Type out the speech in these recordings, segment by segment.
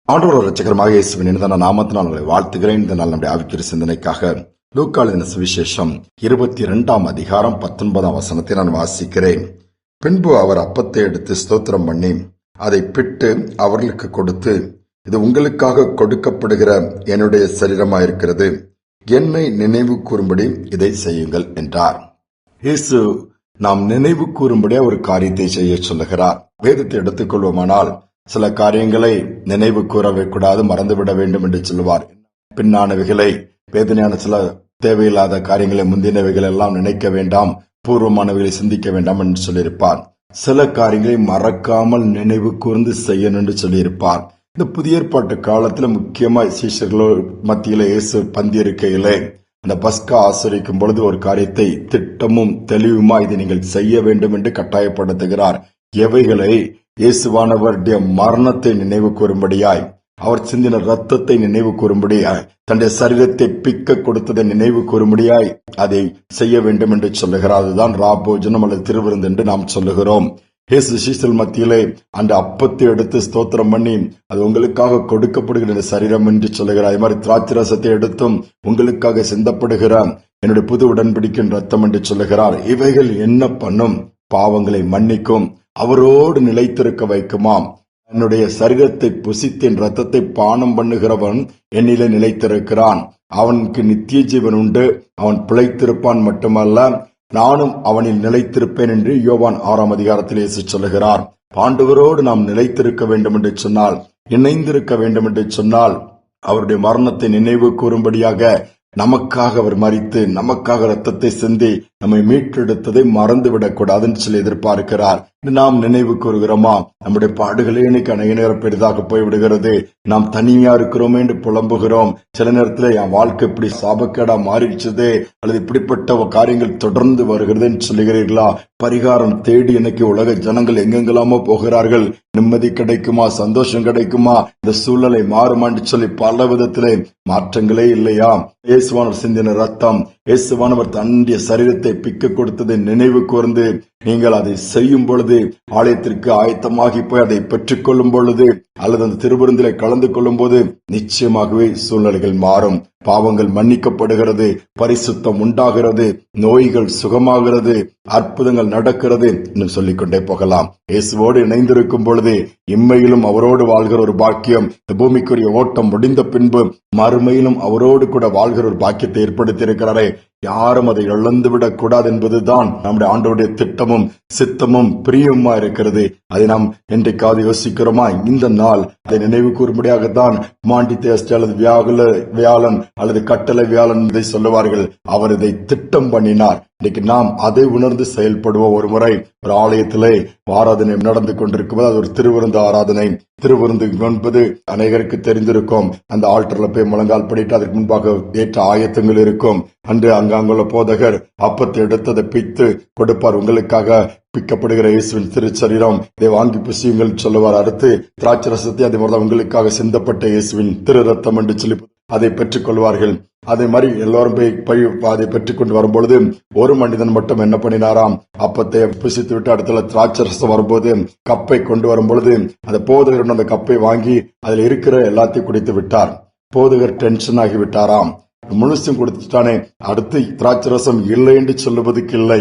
ஆண்டவர் ரட்சகரமாக இயேசுவின் இனிதான நாமத்தினால் உங்களை வாழ்த்துகிறேன். இந்த நாள் நம்முடைய ஆவிக்குரிய சிந்தனைக்காக லூக்கா எழுதின சுவிசேஷம் 22 அதிகாரம் 19 வசனத்தை நான் வாசிக்கிறேன். பின்பு அவர் அப்பத்தை எடுத்து ஸ்தோத்திரம் பண்ணி அதை பிட்டு அவர்களுக்கு கொடுத்து, இது உங்களுக்காக கொடுக்கப்படுகிற என்னுடைய சரீரமாயிருக்கிறது, என்னை நினைவு கூறும்படி இதை செய்யுங்கள் என்றார். இயேசு நாம் நினைவு கூறும்படியா ஒரு காரியத்தை செய்ய சொல்லுகிறார். வேதத்தை எடுத்துக்கொள்வோமானால் சில காரியங்களை நினைவு கூறவே கூடாது, மறந்துவிட வேண்டும் என்று சொல்லுவார். பின்னானவைகளை, வேதனையான சில தேவையில்லாத காரியங்களை, முந்தினவைகள் எல்லாம் நினைக்க வேண்டாம், பூர்வமானவைகளை சிந்திக்க வேண்டாம் என்று சொல்லியிருப்பார். சில காரியங்களை மறக்காமல் நினைவு கூர்ந்து செய்யணும் என்று சொல்லியிருப்பார். இந்த புதிய ஏற்பாட்டு காலத்துல முக்கியமா சீஷர்களோ மத்தியில இயேசு பந்தி இருக்கையிலே அந்த பஸ்கா ஆசரிக்கும் பொழுது ஒரு காரியத்தை திட்டமும் தெளிவுமா இதை நீங்கள் செய்ய வேண்டும் என்று கட்டாயப்படுத்துகிறார். எவைகளை? இயேசுவானவருடைய மரணத்தை நினைவு கூறும்படியாய், அவர் சிந்தின ரத்தத்தை நினைவு கூறும்படியாய், தன்னுடைய சரீரத்தை பிக்க கொடுத்ததை நினைவு கூறும்படியாய் அதை செய்ய வேண்டும் என்று சொல்லுகிறார். அதுதான் ராபோஜனம் அல்லது திருவிருந்து என்று நாம் சொல்லுகிறோம். இயேசு சீஷர்கள் மத்தியிலே அந்த அப்பத்தை எடுத்து ஸ்தோத்திரம் பண்ணி, அது உங்களுக்காக கொடுக்கப்படுகிற சரீரம் என்று சொல்லுகிறார். அது மாதிரி திராட்சரசத்தை எடுத்தும் உங்களுக்காக சிந்தப்படுகிற என்னுடைய புது உடன்படிக்கையின் ரத்தம் என்று சொல்லுகிறார். இவைகள் என்ன பண்ணும்? பாவங்களை மன்னிக்கும், அவரோடு நிலைத்திருக்க வைக்குமாம். என்னுடைய சரீரத்தை புசித்தேன், ரத்தத்தை பானம் பண்ணுகிறவன் என்னிலே நிலைத்திருக்கிறான், அவனுக்கு நித்திய ஜீவன் உண்டு, அவன் பிழைத்திருப்பான் மட்டுமல்ல, நானும் அவனில் நிலைத்திருப்பேன் என்று யோவான் 6 அதிகாரத்தில் இயேசு சொல்லுகிறார். ஆண்டவரோடு நாம் நிலைத்திருக்க வேண்டும் என்று சொன்னால், இணைந்திருக்க வேண்டும் என்று சொன்னால், அவருடைய மரணத்தை நினைவு கூறும்படியாக நமக்காக அவர் மரித்து நமக்காக ரத்தத்தை சிந்தி நம்மை மீட்டெடுத்ததை மறந்துவிடக் கூடாதுன்னு சொல்லி எதிர்பார்க்கிறார். நாம் நினைவு கூறுகிறோமா? நம்முடைய பாடுகளே இன்னைக்கு அநேக நேரம் பெரிதாக போய்விடுகிறது. நாம் தனியா இருக்கிறோமே என்று புலம்புகிறோம். சில நேரத்துல என் வாழ்க்கை இப்படி சாபக்கேடா மாறிடுச்சதே, அல்லது இப்படிப்பட்ட காரியங்கள் தொடர்ந்து வருகிறதுன்னு சொல்லுகிறீர்களா? பரிகாரம் தேடி இன்னைக்கு உலக ஜனங்கள் எங்கெங்கெல்லாமோ போகிறார்கள். நிம்மதி கிடைக்குமா, சந்தோஷம் கிடைக்குமா, இந்த சூழ்நிலை மாறுமான்னு சொல்லி பல விதத்திலே மாற்றங்களே இல்லையா? இயேசுவானவர் சிந்தின ரத்தம், இயேசுவானவர் தன்னுடைய சரீரத்தை பிக்க கொடுத்ததை நினைவு கூர்ந்து நீங்கள் அதை செய்யும் பொழுது, ஆலயத்திற்கு ஆயத்தமாகி போய் அதை பெற்றுக் கொள்ளும் பொழுது, அல்லது அந்த திருவிருந்திலே கலந்து கொள்ளும் போது நிச்சயமாகவே சூழ்நிலைகள் மாறும், பாவங்கள் மன்னிக்கப்படுகிறது, பரிசுத்தம் உண்டாகிறது, நோய்கள் சுகமாகிறது, அற்புதங்கள் நடக்கிறது இன்னும் சொல்லிக்கொண்டே போகலாம். இயேசுவோடு இணைந்திருக்கும் பொழுது இம்மையிலும் அவரோடு வாழ்கிற ஒரு பாக்கியம், இந்த பூமிக்குரிய ஓட்டம் முடிந்த பின்பு மறுமையிலும் அவரோடு கூட வாழ்கிற ஒரு பாக்கியத்தை ஏற்படுத்தி இருக்கிறாரே. யாரும் அதை இழந்துவிடக் கூடாது என்பதுதான் நம்முடைய ஆண்டவருடைய திட்டமும் சித்தமும் பிரியமா இருக்கிறது. அதை நாம் என்றைக்காவது யோசிக்கிறோமா? இந்த நாள் அதை நினைவு கூறும்படியாகத்தான் மாண்டி தேஸ்ட் அல்லது வியாழன் அல்லது கட்டளை வியாழன் இதை சொல்லுவார்கள். அவர் இதை திட்டம் பண்ணினார். இன்னைக்கு நாம் அதை உணர்ந்து செயல்படுவோம். ஒரு முறை ஒரு ஆலயத்திலே ஆராதனை நடந்து கொண்டிருக்கும், அது ஒரு திருவிருந்து ஆராதனை. திருவிருந்து என்பது அநேகருக்கு தெரிந்திருக்கும். அந்த ஆல்டர்ல போய் முழங்கால் படிட்டு அதற்கு முன்பாக ஏற்ற ஆயத்தங்கள் இருக்கும். அன்று அங்குள்ள போதகர் அப்பத்தை எடுத்ததை பித்து கொடுப்பார். உங்களுக்காக பிக்கப்படுகிற இயேசுவின் திருச்சரீரம், இதை வாங்கி புசியுங்கள் சொல்லுவார். அடுத்து திராட்சரசத்தை அதே மாதிரிதான் உங்களுக்காக சிந்தப்பட்ட இயேசுவின் திரு ரத்தம் என்று சொல்லி அதை பெற்றுக் கொள்வார்கள். அதே மாதிரி எல்லாரும் போய் அதை பெற்றுக் கொண்டு வரும்பொழுது ஒரு மனிதன் மட்டும் என்ன பண்ணினாராம்? அப்பத்தை புசித்து விட்டு அடுத்த திராட்சரசம் வரும்போது கப்பை கொண்டு வரும் பொழுது அந்த போதகர் அந்த கப்பை வாங்கி அதில் இருக்கிற எல்லாத்தையும் குடித்து விட்டார். போதகர் டென்ஷன் ஆகி விட்டாராம். முழுசும் கொடுத்துட்டானே, அடுத்து திராட்சரசம் இல்லை என்று சொல்லுவதற்கு இல்லை.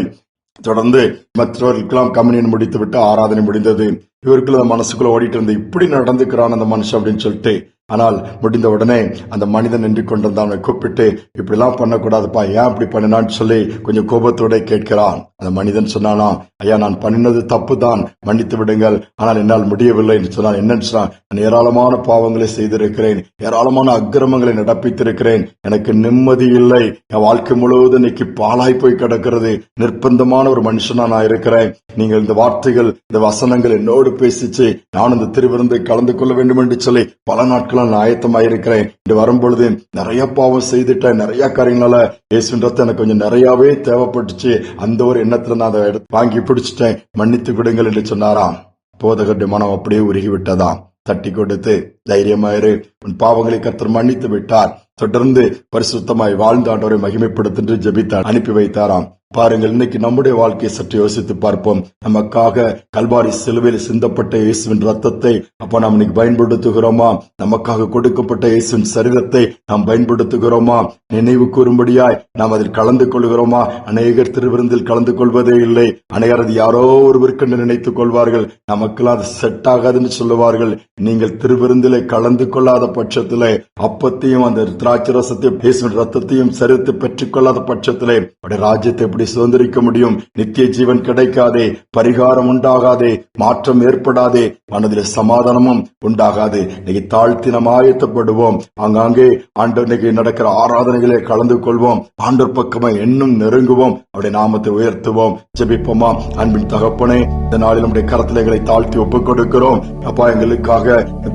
தொடர்ந்து மற்றவர்களுக்கெல்லாம் கம்யூனியன் முடித்து விட்டு ஆராதனை முடிந்தது. இவருக்குள்ள மனசுக்குள்ள ஓடிட்டு இருந்த, இப்படி நடந்துக்கிறான் அந்த மனுஷன் அப்படின்னு சொல்லிட்டு. ஆனால் முடிந்த உடனே அந்த மனிதன் நின்று கொண்டிருந்தான். கூப்பிட்டு, இப்படி எல்லாம் பண்ணக்கூடாதுப்பா, ஏன் இப்படி பண்ணினான்னு சொல்லி கொஞ்சம் கோபத்தோட கேட்கிறான். அந்த மனிதன் சொன்னானா, ஐயா நான் பண்ணினது தப்பு தான், மன்னித்து விடுங்கள், ஆனால் என்னால் முடியவில்லை என்று சொன்னான். என்னன்னு சொன்னான், நான் ஏராளமான பாவங்களை செய்திருக்கிறேன், ஏராளமான அக்கிரமங்களை நடப்பித்திருக்கிறேன், எனக்கு நிம்மதி இல்லை, என் வாழ்க்கை முழுவதும் இன்னைக்கு பாழாய் போய் கிடக்கிறது, நிர்பந்தமான ஒரு மனுஷனா நான் இருக்கிறேன். நீங்கள் இந்த வார்த்தைகள், இந்த வசனங்கள் என்னோடு பேசிச்சு நான் இந்த திருவிருந்தை கலந்து கொள்ள வேண்டும் என்று சொல்லி பல நாட்கள் நான் ஆயத்தமாயிருக்கிறேன். இன்று வரும்பொழுது நிறைய பாவம் செய்துட்டேன், நிறைய காரியங்களால இயேசுவின் ரத்தம் எனக்கு கொஞ்சம் நிறையவே தேவைப்பட்டுச்சு, அந்த ஒரு எண்ணத்துல நான் அதை வாங்கி பிடிச்சிட்டேன், மன்னித்து விடுங்கள் என்று சொன்னாராம். போதகருடைய மனம் அப்படியே உருகிவிட்டதாம். தட்டி கொடுத்து, தைரியமாயிரு, உன் பாவங்களை கர்த்தர் மன்னித்து விட்டார், தொடர்ந்து பரிசுத்தமாய் வாழ்ந்து ஆண்டவரை மகிமைப்படுத்தி ஜெபித்தார், அனுப்பி வைத்தாராம். பாருங்கள், இன்னைக்கு நம்முடைய வாழ்க்கையை சற்று யோசித்து பார்ப்போம். நமக்காக கல்வாரி சிலுவையில் சிந்தப்பட்ட இயேசுவின் ரத்தத்தை அப்ப நாம் இன்னைக்கு பயன்படுத்துகிறோமா? நமக்காக கொடுக்கப்பட்ட இயேசுவின் சரீரத்தை நாம் பயன்படுத்துகிறோமா? நினைவு கூறும்படியாய் நாம் அதில் கலந்து கொள்கிறோமா? அநேகர் திருவிருந்தில் கலந்து கொள்வதே இல்லை. அநேகர் அது யாரோ ஒருவருக்கு நினைத்துக் கொள்வார்கள். நமக்கெல்லாம் அது செட் ஆகாதுன்னு சொல்லுவார்கள். நீங்கள் திருவிருந்திலே கலந்து கொள்ளாத பட்சத்திலே, அப்பத்தையும் அந்த திராட்சை ரசத்தையும் இயேசுவின் ரத்தத்தையும் சரீரத்தை பெற்றுக் கொள்ளாத பட்சத்திலே அவருடைய ராஜ்யத்தை எப்படி சுதந்திரிக்க முடியும்? நித்திய ஜீவன் கிடைக்காதே, பரிகாரம் உண்டாகாதே, மாற்றம் ஏற்படாதே, மனதிலே சமாதானமும் உண்டாகாது. இன்னைக்கு தாழ்த்தி நாம் ஆயத்தப்படுவோம். ஆங்காங்கே ஆண்டவர் இன்னைக்கு நடக்கிற ஆராதனைகளே கலந்து கொள்வோம். ஆண்டவர் பக்கமா இன்னும் நெருங்குவோம். அவருடைய நாமத்தை உயர்த்துவோம். ஜெபிப்போமா? அன்பின் தகப்பனே, இந்த நாளில் நம்முடைய கரத்தில் எங்களை தாழ்த்தி ஒப்புக் கொடுக்கிறோம். அப்பா, எங்களுக்காக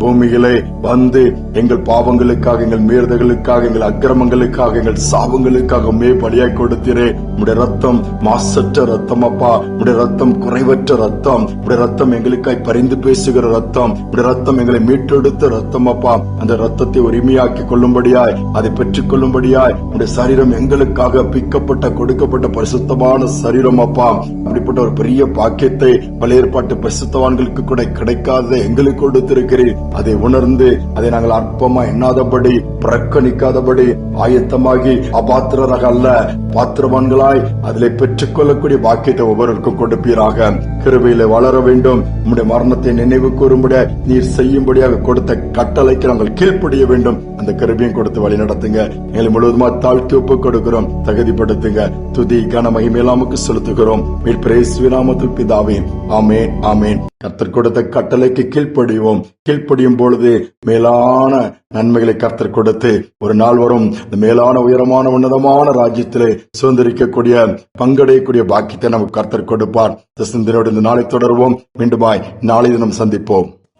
பூமியிலே வந்து எங்கள் பாவங்களுக்காக, எங்கள் மீறுதலுக்காக, எங்கள் அக்கிரமங்களுக்காக, எங்கள் சாபங்களுக்காக பலியாய் கொடுத்தீரே. உடைய ரத்தம் மாசற்ற ரத்தம் அப்பா. உடைய ரத்தம் குறைவற்ற ரத்தம். உடைய ரத்தம் எங்களுக்காய் பரிந்து பேசுகிற ரத்தம். உடைய ரத்தம் எங்களை மீட்டெடுத்த ரத்தம் அப்பா. அந்த ரத்தத்தை உரிமையாக்கி கொள்ளும்படியாய், அதை பெற்றுக் கொள்ளும்படியாய் உடைய சரீரம் எங்களுக்காக பிக்கப்பட்ட கொடுக்கப்பட்ட பரிசுத்தமான சரீரம் அப்பா. அப்படிப்பட்ட ஒரு பெரிய பாக்கியத்தை பழைய ஏற்பாட்டு பரிசுத்தவான்களுக்கு கூட கிடைக்காத எங்களுக்கு கொடுத்திருக்கிறீர். அதை உணர்ந்து அதை நாங்கள் அற்பமா எண்ணாதபடி, புறக்கணிக்காதபடி, ஆயத்தமாகி அபாத்திரராக அல்ல பாத்திரவான்களாய் அதிலே பெற்றுக் கொள்ளக்கூடிய பாக்கியத்தை ஒவ்வொருவருக்கும் கொடுப்பீராக. கிருபையிலே வளர வேண்டும். உம்முடைய மரணத்தை நினைவு கூறும்படி நீர் செய்யும்படியாக கொடுத்த கட்டளைக்கு நாங்கள் கீழ்ப்படிய வேண்டும். அந்த கிருபையும் கொடுத்து வழி நடத்துங்க. எங்களை முழுவதுமா தாழ்த்தி ஒப்புக் கொடுக்கிறோம். தகுதிப்படுத்துங்க. துதி கன மகிமையெல்லாமுக்கு செலுத்துகிறோம். மீட்பு நாமத்தில் பிதாவே, ஆமேன், ஆமேன். கர்த்தர் கொடுத்த கட்டளைக்கு கீழ்ப்படிவோம். கீழ்ப்படியும் பொழுது மேலான நன்மைகளை கர்த்தர் கொடுத்து ஒரு நாள் வரும் இந்த மேலான உயரமான உன்னதமான ராஜ்யத்திலே சுதந்திரிக்கக்கூடிய பங்கடையக்கூடிய பாக்கியத்தை நமக்கு கர்த்தர் கொடுப்பார். இந்த சிந்தனையோடு இந்த நாளை தொடர்வோம். மீண்டுமாய் நாளை தினம் சந்திப்போம்.